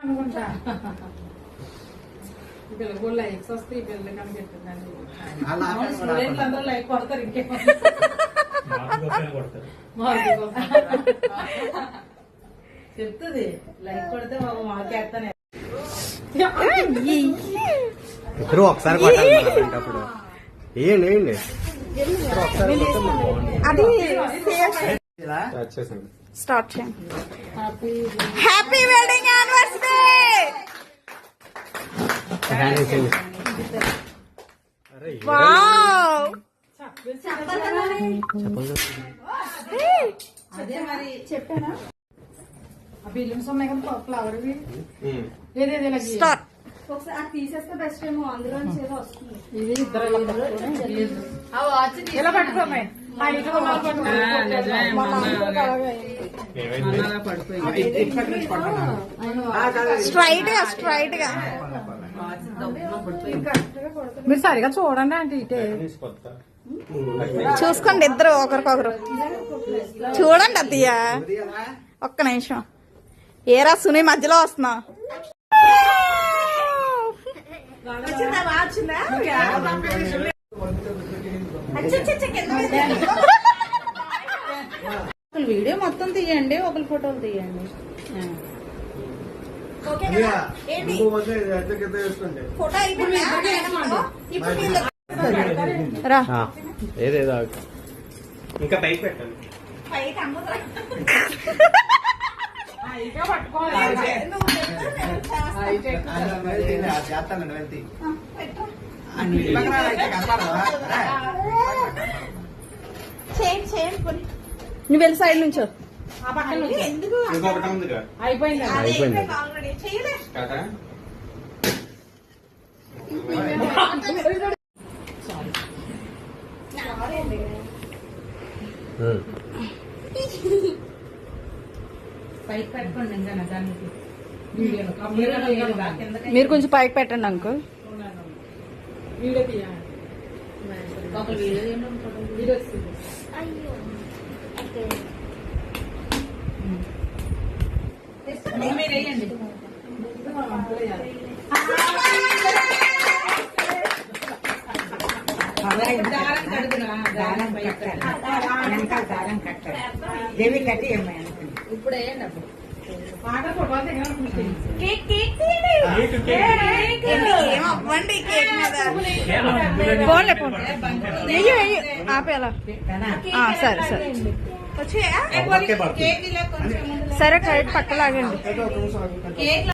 అనుకుంటా పిల్లలు లైక్స్ వస్తే ఈ పిల్లలు కనిపెట్టిందండి అందరూ లైక్ కొడతారు ఇంకేమో చెప్తుంది లైక్ కొడితే మాకేస్తానే ఇద్దరు ఒకసారి కొట్టాలప్పుడు ఏంటి అది స్టార్ట్ చేయండి. Happy wedding anniversary. వావ్ అదే మరి చెప్పానా బిల్లింగ్స్ ఉన్నాయి కదా ఫ్లవర్ స్టార్ట్. ఒకసారి తీసేస్తే బెస్ట్ ఏమో అందులో ఏదో వస్తుంది. ఇది ఇలా పట్టుకోమే స్ట్రైట్ గా స్ట్రైట్ గా మీరు సరిగా చూడండి అంటే ఇటే చూసుకోండి ఇద్దరు ఒకరికొకరు చూడండి అత్తయ్య. ఒక్క నిమిషం ఏరా సునీ మధ్యలో వస్తున్నా. వీడియో మొత్తం తీయండి ఒకరి ఫోటోలు తీయండి. ఏదేదో ఇంకా పైకి పెట్టండి. నువ్వు వెళ్ళి సైడ్ నుంచో. అయిపోయింది పైకి పెట్టుకోండి. ఇంకా దానికి మీరు కొంచెం పైకి పెట్టండి అంకుల్. వీడియో తీయాలి. వీడియో మీరు వేయండి. ఇప్పుడు వేయండి. అప్పుడు ఏమవ్వండి కేక్ మీద పోన్లే పోన్లే ఆపేలా. సరే సరే సరే కరెక్ట్ పక్కలాగండి.